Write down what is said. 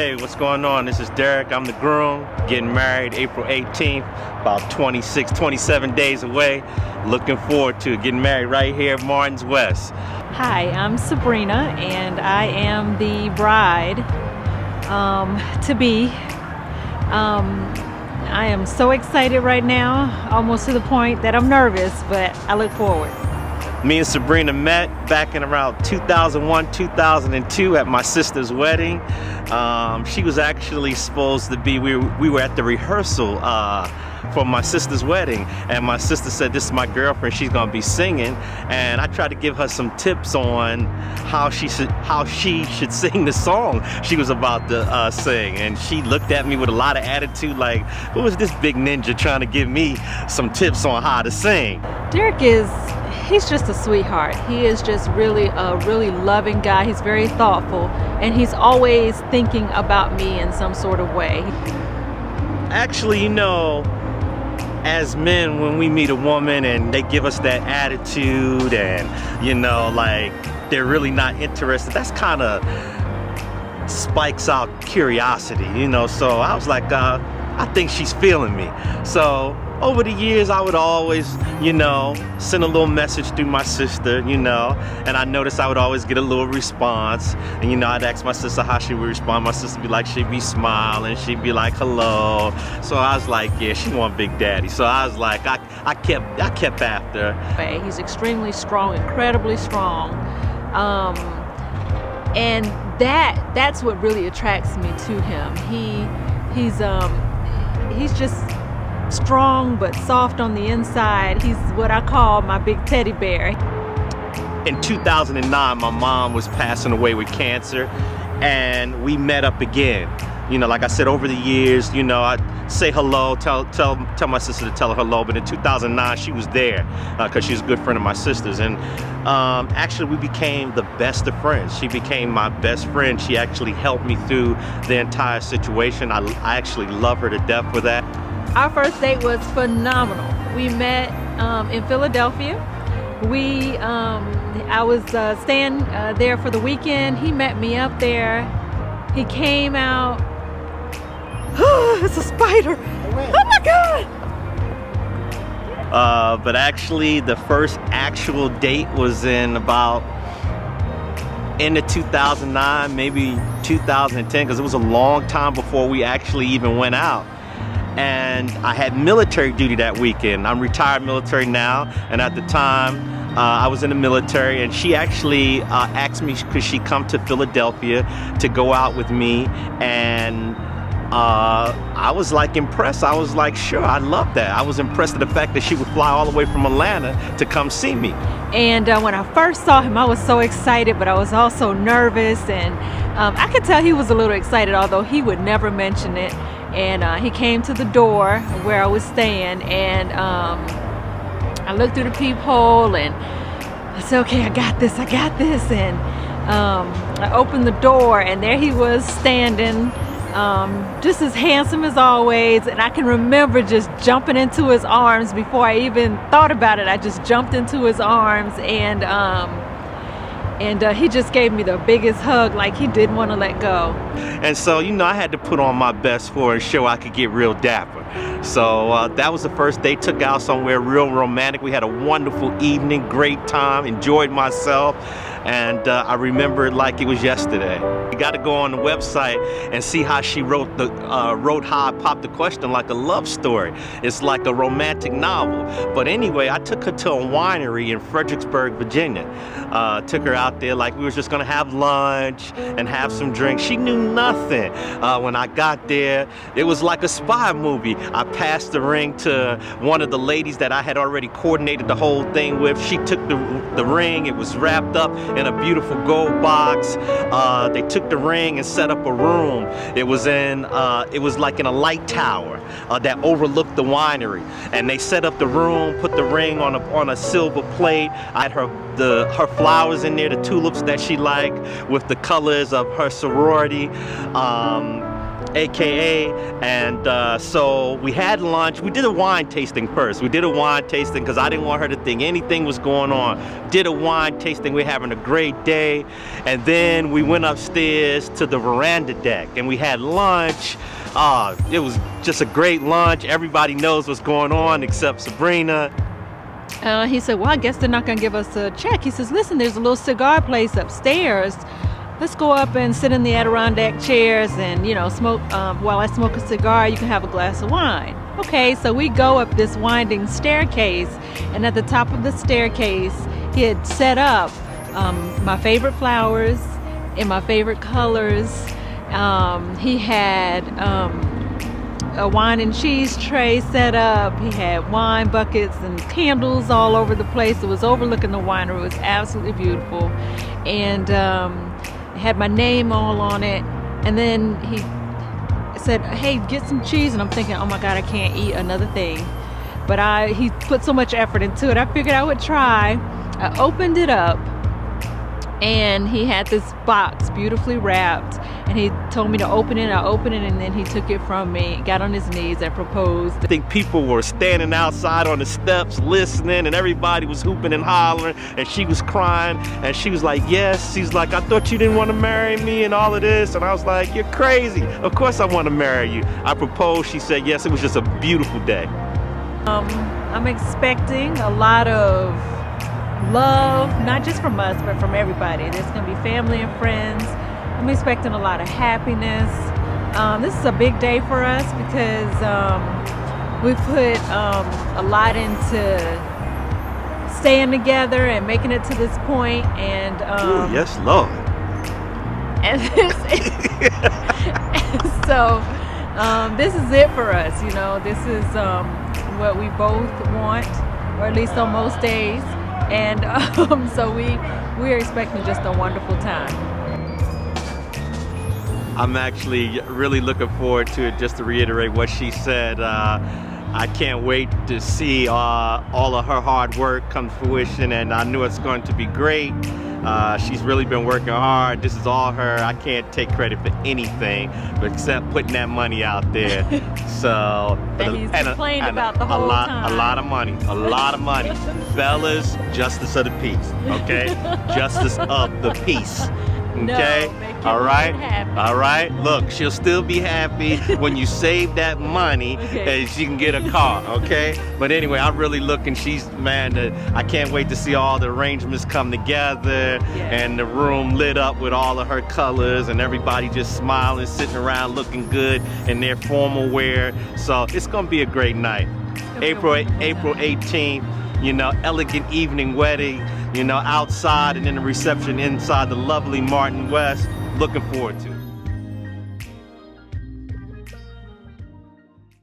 Hey, what's going on? This is Derrick. I'm the groom. Getting married April 18th, about 27 days away. Looking forward to it. Getting married right here at Martin's West. Hi, I'm Sabrena, and I am the bride to be. I am so excited right now, almost to the point that I'm nervous, but I look forward. Me and Sabrena met back in around 2001, 2002 at my sister's wedding. She was actually supposed to be, we were at the rehearsal for my sister's wedding, and my sister said, this is my girlfriend, she's gonna be singing, and I tried to give her some tips on how she should sing the song she was about to sing, and she looked at me with a lot of attitude like, who is this big ninja trying to give me some tips on how to sing? Derrick he's just a sweetheart. He is just really a really loving guy. He's very thoughtful, and he's always thinking about me in some sort of way. Actually, you know, as men, when we meet a woman and they give us that attitude and, you know, like they're really not interested, that's kind of spikes out curiosity, you know. So I was like, I think she's feeling me. So over the years, I would always, you know, send a little message through my sister, you know, and I noticed I would always get a little response. And, you know, I'd ask my sister how she would respond. My sister would be like, she'd be smiling, she'd be like, hello. So I was like, yeah, she want Big Daddy. So I was like, I kept after her. He's extremely strong, incredibly strong. And that's what really attracts me to him. He's just strong but soft on the inside. He's what I call my big teddy bear. In 2009, my mom was passing away with cancer, and we met up again. You know, like I said, over the years, you know, I'd say hello, tell my sister to tell her hello, but in 2009, she was there because she's a good friend of my sister's, and actually we became the best of friends. She became my best friend. She actually helped me through the entire situation. I actually love her to death for that. Our first date was phenomenal. We met in Philadelphia. I was staying there for the weekend. He met me up there. He came out. It's a spider. Oh my God! But actually, the first actual date was in about end of 2009, maybe 2010, because it was a long time before we actually even went out. And I had military duty that weekend. I'm retired military now, and at the time I was in the military, and she actually asked me could she come to Philadelphia to go out with me, and I was like impressed. I was like, sure, I love that. I was impressed at the fact that she would fly all the way from Atlanta to come see me. And when I first saw him, I was so excited, but I was also nervous, and I could tell he was a little excited, although he would never mention it. And he came to the door where I was staying, and I looked through the peephole, and I said, okay, I got this. And I opened the door, and there he was standing, just as handsome as always. And I can remember just jumping into his arms before I even thought about it. I just jumped into his arms, and he just gave me the biggest hug, like he didn't want to let go. And so, you know, I had to put on my best for her and show I could get real dapper. So that was the first day. Took out somewhere real romantic. We had a wonderful evening, great time, enjoyed myself. And I remember it like it was yesterday. You got to go on the website and see how she wrote how I popped the question like a love story. It's like a romantic novel. But anyway, I took her to a winery in Fredericksburg, Virginia. Took her out there like we were just gonna have lunch and have some drinks. She knew nothing. When I got there, it was like a spy movie. I passed the ring to one of the ladies that I had already coordinated the whole thing with. She took the ring. It was wrapped up in a beautiful gold box. They took the ring and set up a room. It was like in a light tower that overlooked the winery. And they set up the room, put the ring on a silver plate. I had her flowers in there, the tulips that she liked, with the colors of her sorority. AKA, and so we had lunch. We did a wine tasting first. We did a wine tasting because I didn't want her to think anything was going on. Did a wine tasting. We're having a great day, and then we went upstairs to the veranda deck and we had lunch. It was just a great lunch. Everybody knows what's going on except Sabrena. He said, well, I guess they're not going to give us a check. He says, listen, there's a little cigar place upstairs. Let's go up and sit in the Adirondack chairs and, smoke. While I smoke a cigar, you can have a glass of wine. Okay, so we go up this winding staircase, and at the top of the staircase, he had set up my favorite flowers in my favorite colors. He had a wine and cheese tray set up. He had wine buckets and candles all over the place. It was overlooking the winery. It was absolutely beautiful, and it had my name all on it. And then he said, hey, get some cheese. And I'm thinking, oh my God, I can't eat another thing. But he put so much effort into it. I figured I would try. I opened it up, and he had this box beautifully wrapped, and he told me to open it. I opened it, and then he took it from me, got on his knees and proposed. I think people were standing outside on the steps listening, and everybody was hooping and hollering, and she was crying, and she was like, yes. She's like, I thought you didn't want to marry me and all of this. And I was like, you're crazy. Of course I want to marry you. I proposed. She said yes. It was just a beautiful day. I'm expecting a lot of love, not just from us, but from everybody. There's going to be family and friends. I'm expecting a lot of happiness. This is a big day for us because we put a lot into staying together and making it to this point. And Ooh, yes, Lord. And so this is it for us. This is what we both want, or at least on most days. And so we're expecting just a wonderful time. I'm actually really looking forward to it. Just to reiterate what she said, I can't wait to see all of her hard work come to fruition, and I knew it's going to be great. She's really been working hard. This is all her. I can't take credit for anything except putting that money out there. So he's complained about the whole time. A lot of money. Fellas, justice of the peace, okay? Justice of the peace. Okay, no, all right. Look, she'll still be happy when you save that money, and she can get a car. Okay, but anyway, I'm really looking. I can't wait to see all the arrangements come together, and the room lit up with all of her colors, and everybody just smiling, sitting around, looking good in their formal wear. So it's gonna be a great night. April 18th. Elegant evening wedding, outside, and then the reception inside the lovely Martin West. Looking forward to it.